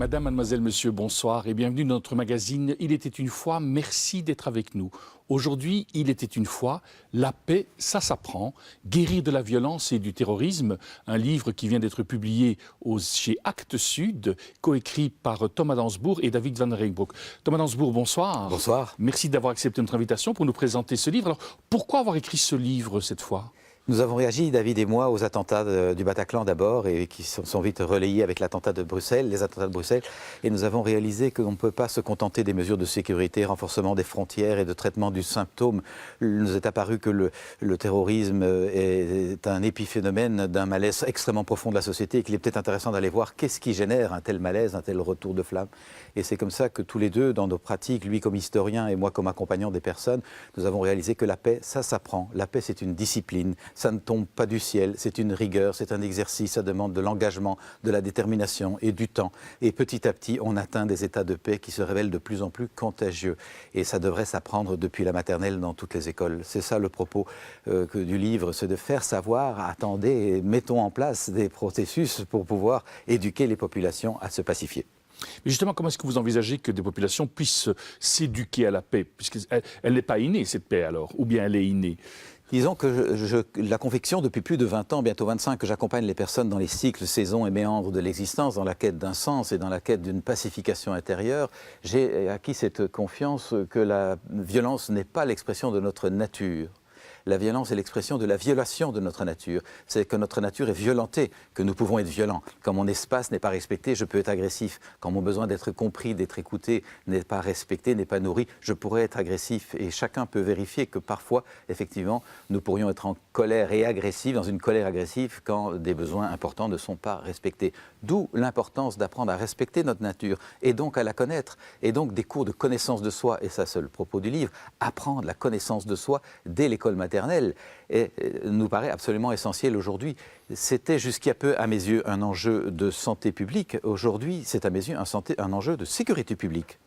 Madame, mademoiselle, monsieur, bonsoir et bienvenue dans notre magazine Il était une fois. Merci d'être avec nous. Aujourd'hui, Il était une fois, la paix, ça s'apprend. Guérir de la violence et du terrorisme, un livre qui vient d'être publié chez Actes Sud, coécrit par Thomas Dansbourg et David Van Reenbroek. Thomas Dansbourg, bonsoir. Bonsoir. Merci d'avoir accepté notre invitation pour nous présenter ce livre. Alors, pourquoi avoir écrit ce livre cette fois ? Nous avons réagi, David et moi, aux attentats du Bataclan d'abord et qui sont vite relayés avec l'attentat de Bruxelles, les attentats de Bruxelles. Et nous avons réalisé qu'on ne peut pas se contenter des mesures de sécurité, renforcement des frontières et de traitement du symptôme. Il nous est apparu que le terrorisme est un épiphénomène d'un malaise extrêmement profond de la société et qu'il est peut-être intéressant d'aller voir qu'est-ce qui génère un tel malaise, un tel retour de flamme. Et c'est comme ça que tous les deux, dans nos pratiques, lui comme historien et moi comme accompagnant des personnes, nous avons réalisé que la paix, ça s'apprend. La paix, c'est une discipline. Ça ne tombe pas du ciel, c'est une rigueur, c'est un exercice, ça demande de l'engagement, de la détermination et du temps. Et petit à petit, on atteint des états de paix qui se révèlent de plus en plus contagieux. Et ça devrait s'apprendre depuis la maternelle dans toutes les écoles. C'est ça le propos du livre, c'est de faire savoir, attendez, et mettons en place des processus pour pouvoir éduquer les populations à se pacifier. Mais justement, comment est-ce que vous envisagez que des populations puissent s'éduquer à la paix? Puisqu'elle n'est pas innée, cette paix alors, ou bien elle est innée? Disons que la conviction depuis plus de 20 ans, bientôt 25, que j'accompagne les personnes dans les cycles, saisons et méandres de l'existence, dans la quête d'un sens et dans la quête d'une pacification intérieure, j'ai acquis cette confiance que la violence n'est pas l'expression de notre nature. La violence est l'expression de la violation de notre nature. C'est que notre nature est violentée, que nous pouvons être violents. Quand mon espace n'est pas respecté, je peux être agressif. Quand mon besoin d'être compris, d'être écouté n'est pas respecté, n'est pas nourri, je pourrais être agressif. Et chacun peut vérifier que parfois, effectivement, nous pourrions être en colère et agressifs, dans une colère agressive, quand des besoins importants ne sont pas respectés. D'où l'importance d'apprendre à respecter notre nature et donc à la connaître. Et donc des cours de connaissance de soi, et ça c'est le propos du livre, apprendre la connaissance de soi dès l'école maternelle. Et nous paraît absolument essentiel aujourd'hui. C'était jusqu'il y a peu, à mes yeux, un enjeu de santé publique. Aujourd'hui, c'est à mes yeux un enjeu de sécurité publique.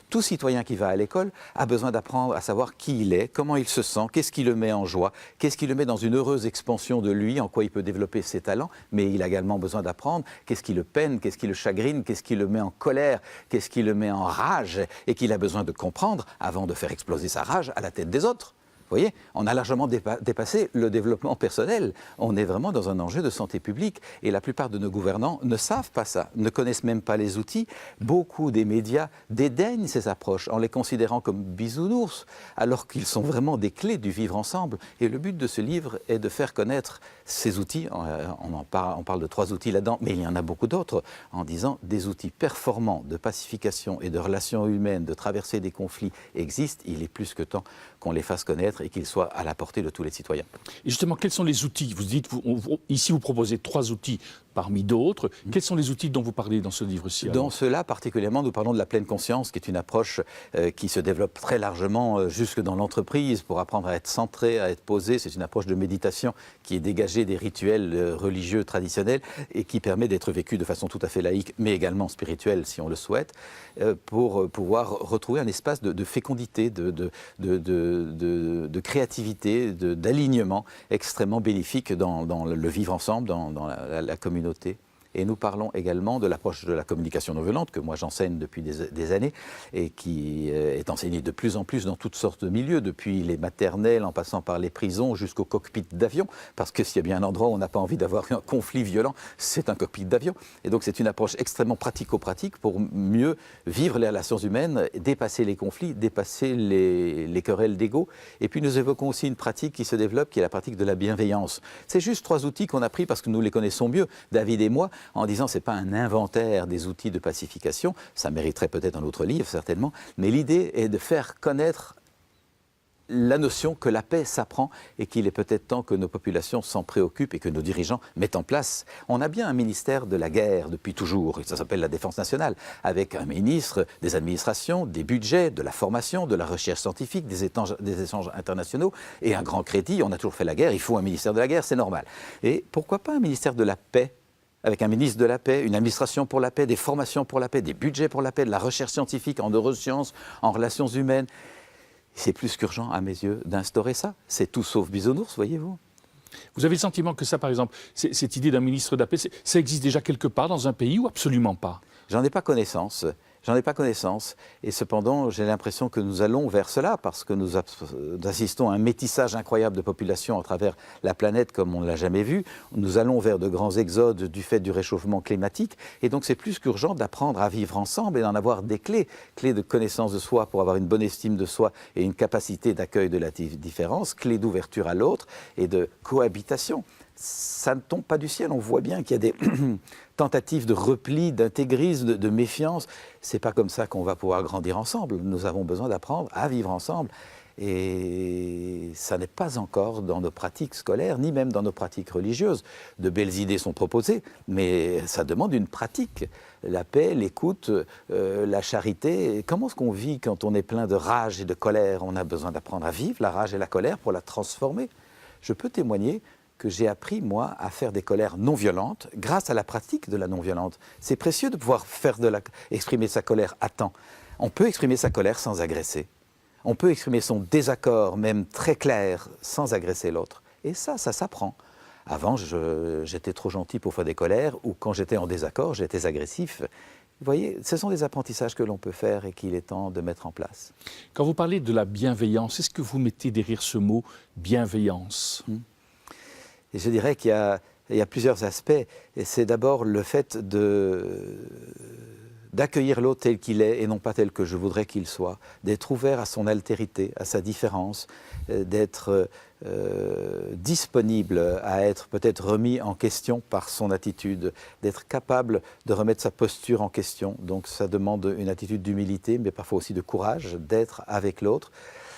Tout citoyen qui va à l'école a besoin d'apprendre à savoir qui il est, comment il se sent, qu'est-ce qui le met en joie, qu'est-ce qui le met dans une heureuse expansion de lui, en quoi il peut développer ses talents, mais il a également besoin d'apprendre qu'est-ce qui le peine, qu'est-ce qui le chagrine, qu'est-ce qui le met en colère, qu'est-ce qui le met en rage, et qu'il a besoin de comprendre avant de faire exploser sa rage à la tête des autres. Vous voyez, on a largement dépassé le développement personnel. On est vraiment dans un enjeu de santé publique. Et la plupart de nos gouvernants ne savent pas ça, ne connaissent même pas les outils. Beaucoup des médias dédaignent ces approches en les considérant comme bisounours, alors qu'ils sont vraiment des clés du vivre ensemble. Et le but de ce livre est de faire connaître ces outils. On parle de 3 outils là-dedans, mais il y en a beaucoup d'autres, en disant des outils performants de pacification et de relations humaines, de traverser des conflits existent. Il est plus que temps qu'on les fasse connaître et qu'ils soient à la portée de tous les citoyens. Et justement, quels sont les outils? Vous dites, ici vous proposez 3 outils parmi d'autres. Quels sont les outils dont vous parlez dans ce livre-ci? Dans cela, particulièrement, nous parlons de la pleine conscience, qui est une approche qui se développe très largement jusque dans l'entreprise pour apprendre à être centré, à être posé. C'est une approche de méditation qui est dégagée des rituels religieux traditionnels et qui permet d'être vécue de façon tout à fait laïque, mais également spirituelle, si on le souhaite, pour pouvoir retrouver un espace de fécondité, de créativité, d'alignement extrêmement bénéfique dans le vivre ensemble, dans la communauté. Et nous parlons également de l'approche de la communication non violente que moi j'enseigne depuis des années et qui est enseignée de plus en plus dans toutes sortes de milieux, depuis les maternelles en passant par les prisons jusqu'au cockpit d'avion, parce que s'il y a bien un endroit où on n'a pas envie d'avoir un conflit violent, c'est un cockpit d'avion. Et donc c'est une approche extrêmement pratico-pratique pour mieux vivre les relations humaines, dépasser les conflits, dépasser les querelles d'ego. Et puis nous évoquons aussi une pratique qui se développe, qui est la pratique de la bienveillance. C'est juste 3 outils qu'on a pris parce que nous les connaissons mieux, David et moi, en disant que ce n'est pas un inventaire des outils de pacification, ça mériterait peut-être un autre livre certainement, mais l'idée est de faire connaître la notion que la paix s'apprend et qu'il est peut-être temps que nos populations s'en préoccupent et que nos dirigeants mettent en place. On a bien un ministère de la guerre depuis toujours, et ça s'appelle la Défense nationale, avec un ministre des administrations, des budgets, de la formation, de la recherche scientifique, des échanges internationaux et un grand crédit. On a toujours fait la guerre, il faut un ministère de la guerre, c'est normal. Et pourquoi pas un ministère de la paix ? Avec un ministre de la paix, une administration pour la paix, des formations pour la paix, des budgets pour la paix, de la recherche scientifique en neurosciences, en relations humaines. C'est plus qu'urgent, à mes yeux, d'instaurer ça. C'est tout sauf bisounours, voyez-vous. Vous avez le sentiment que ça, par exemple, cette idée d'un ministre de la paix, ça existe déjà quelque part dans un pays ou absolument pas? J'en ai pas connaissance. J'en ai pas connaissance, et cependant j'ai l'impression que nous allons vers cela parce que nous assistons à un métissage incroyable de populations à travers la planète comme on ne l'a jamais vu. Nous allons vers de grands exodes du fait du réchauffement climatique, et donc c'est plus qu'urgent d'apprendre à vivre ensemble et d'en avoir des clés de connaissance de soi pour avoir une bonne estime de soi et une capacité d'accueil de la différence, clés d'ouverture à l'autre et de cohabitation. Ça ne tombe pas du ciel, on voit bien qu'il y a des tentatives de repli, d'intégrisme, de méfiance. C'est pas comme ça qu'on va pouvoir grandir ensemble. Nous avons besoin d'apprendre à vivre ensemble. Et ça n'est pas encore dans nos pratiques scolaires, ni même dans nos pratiques religieuses. De belles idées sont proposées, mais ça demande une pratique. La paix, l'écoute, la charité. Comment est-ce qu'on vit quand on est plein de rage et de colère? On a besoin d'apprendre à vivre la rage et la colère pour la transformer. Je peux témoigner que j'ai appris, moi, à faire des colères non violentes grâce à la pratique de la non-violente. C'est précieux de pouvoir exprimer sa colère à temps. On peut exprimer sa colère sans agresser. On peut exprimer son désaccord, même très clair, sans agresser l'autre. Et ça s'apprend. Avant, j'étais trop gentil pour faire des colères, ou quand j'étais en désaccord, j'étais agressif. Vous voyez, ce sont des apprentissages que l'on peut faire et qu'il est temps de mettre en place. Quand vous parlez de la bienveillance, est-ce que vous mettez derrière ce mot bienveillance ? Et je dirais qu'il y a plusieurs aspects. Et c'est d'abord le fait d'accueillir l'autre tel qu'il est et non pas tel que je voudrais qu'il soit, d'être ouvert à son altérité, à sa différence, d'être disponible à être peut-être remis en question par son attitude, d'être capable de remettre sa posture en question. Donc ça demande une attitude d'humilité, mais parfois aussi de courage, d'être avec l'autre.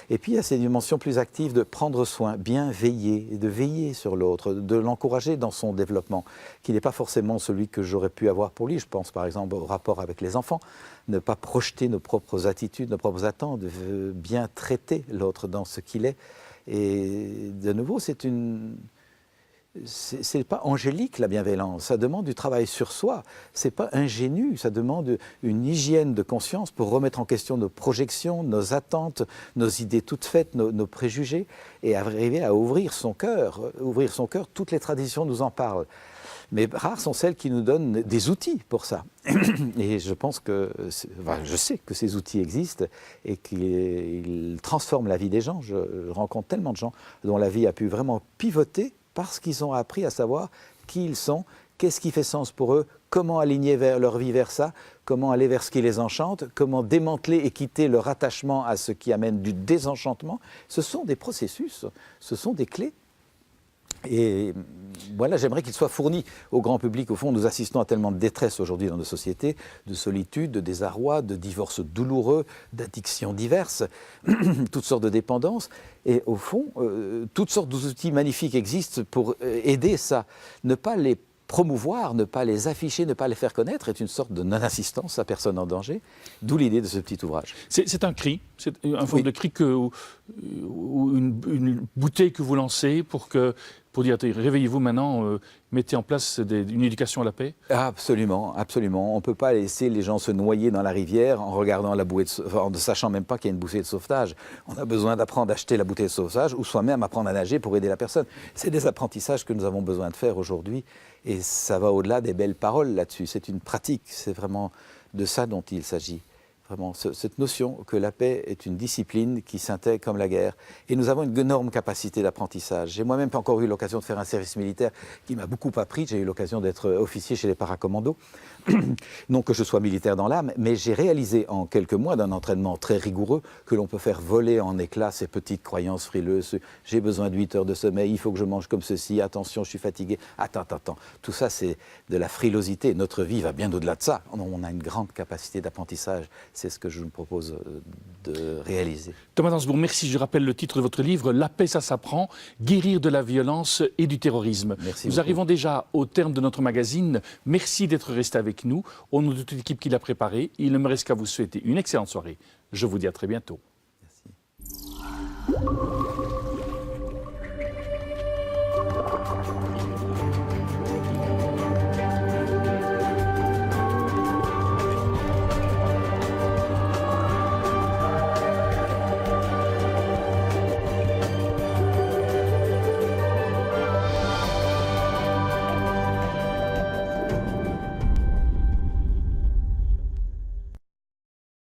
Et puis il y a ces dimensions plus actives de prendre soin, bien veiller, et de veiller sur l'autre, de l'encourager dans son développement, qui n'est pas forcément celui que j'aurais pu avoir pour lui. Je pense par exemple au rapport avec les enfants, ne pas projeter nos propres attitudes, nos propres attentes, de bien traiter l'autre dans ce qu'il est. Et de nouveau, c'est pas angélique la bienveillance, ça demande du travail sur soi, c'est pas ingénu, ça demande une hygiène de conscience pour remettre en question nos projections, nos attentes, nos idées toutes faites, nos préjugés, et arriver à ouvrir son cœur. Ouvrir son cœur, toutes les traditions nous en parlent. Mais rares sont celles qui nous donnent des outils pour ça. Et je pense je sais que ces outils existent et qu'ils transforment la vie des gens. Je rencontre tellement de gens dont la vie a pu vraiment pivoter parce qu'ils ont appris à savoir qui ils sont, qu'est-ce qui fait sens pour eux, comment aligner leur vie vers ça, comment aller vers ce qui les enchante, comment démanteler et quitter leur attachement à ce qui amène du désenchantement. Ce sont des processus, ce sont des clés. Et voilà, j'aimerais qu'il soit fourni au grand public. Au fond, nous assistons à tellement de détresse aujourd'hui dans nos sociétés, de solitude, de désarroi, de divorces douloureux, d'addictions diverses, toutes sortes de dépendances. Et au fond, toutes sortes d'outils magnifiques existent pour aider ça. Ne pas les promouvoir, ne pas les afficher, ne pas les faire connaître est une sorte de non-assistance à personne en danger, d'où l'idée de ce petit ouvrage. C'est un cri, c'est un forme de cri ou une bouteille que vous lancez pour dire réveillez-vous maintenant, mettez en place une éducation à la paix. Absolument, absolument. On ne peut pas laisser les gens se noyer dans la rivière en regardant la bouée en ne sachant même pas qu'il y a une bouée de sauvetage. On a besoin d'apprendre à acheter la bouteille de sauvetage ou soi-même apprendre à nager pour aider la personne. C'est des apprentissages que nous avons besoin de faire aujourd'hui et ça va au-delà des belles paroles là-dessus. C'est une pratique, c'est vraiment de ça dont il s'agit. Vraiment, cette notion que la paix est une discipline qui s'intègre comme la guerre. Et nous avons une énorme capacité d'apprentissage. J'ai moi-même pas encore eu l'occasion de faire un service militaire qui m'a beaucoup appris. J'ai eu l'occasion d'être officier chez les paracommandos. Non que je sois militaire dans l'âme, mais j'ai réalisé en quelques mois d'un entraînement très rigoureux que l'on peut faire voler en éclats ces petites croyances frileuses. J'ai besoin de 8 heures de sommeil, il faut que je mange comme ceci, attention, je suis fatigué. Attends. Tout ça, c'est de la frilosité. Notre vie va bien au-delà de ça. On a une grande capacité d'apprentissage. C'est ce que je vous propose de réaliser. Thomas Dansebourg, merci. Je rappelle le titre de votre livre, La paix, ça s'apprend, guérir de la violence et du terrorisme. Merci Nous beaucoup. arrivons déjà au terme de notre magazine. Merci d'être resté avec nous. Au nom de toute l'équipe qui l'a préparé, il ne me reste qu'à vous souhaiter une excellente soirée. Je vous dis à très bientôt. Merci.